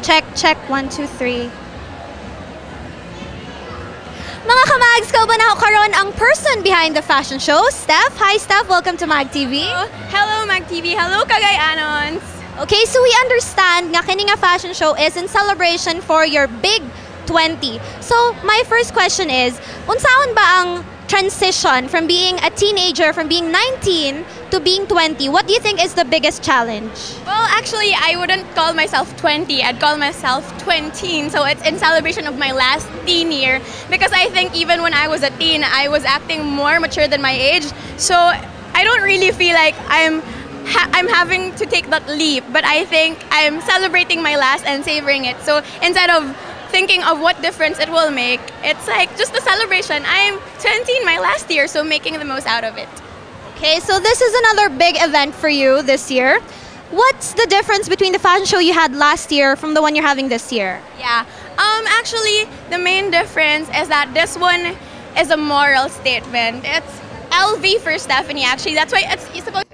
Check, check, 1, 2, 3. Mga kamags, ko ba na karon ang person behind the fashion show? Steph. Hi, Steph. Welcome to Mag TV. Hello, Mag TV. Hello, Cagayanons. Okay, so we understand nga kini nga fashion show is in celebration for your big 20. So, my first question is, unsaon ba ang transition from being a teenager, from being 19 to being 20? What do you think is the biggest challenge? Well, actually, I wouldn't call myself 20. I'd call myself 20. So it's in celebration of my last teen year. Because I think even when I was a teen, I was acting more mature than my age. So I don't really feel like I'm having to take that leap. But I think I'm celebrating my last and savoring it. So instead of thinking of what difference it will make, it's like just a celebration. I'm 20 in my last year, so making the most out of it. Okay, so this is another big event for you this year. What's the difference between the fashion show you had last year from the one you're having this year? Yeah, actually, the main difference is that this one is a moral statement. It's LV for Stephanie, actually. That's why it's supposed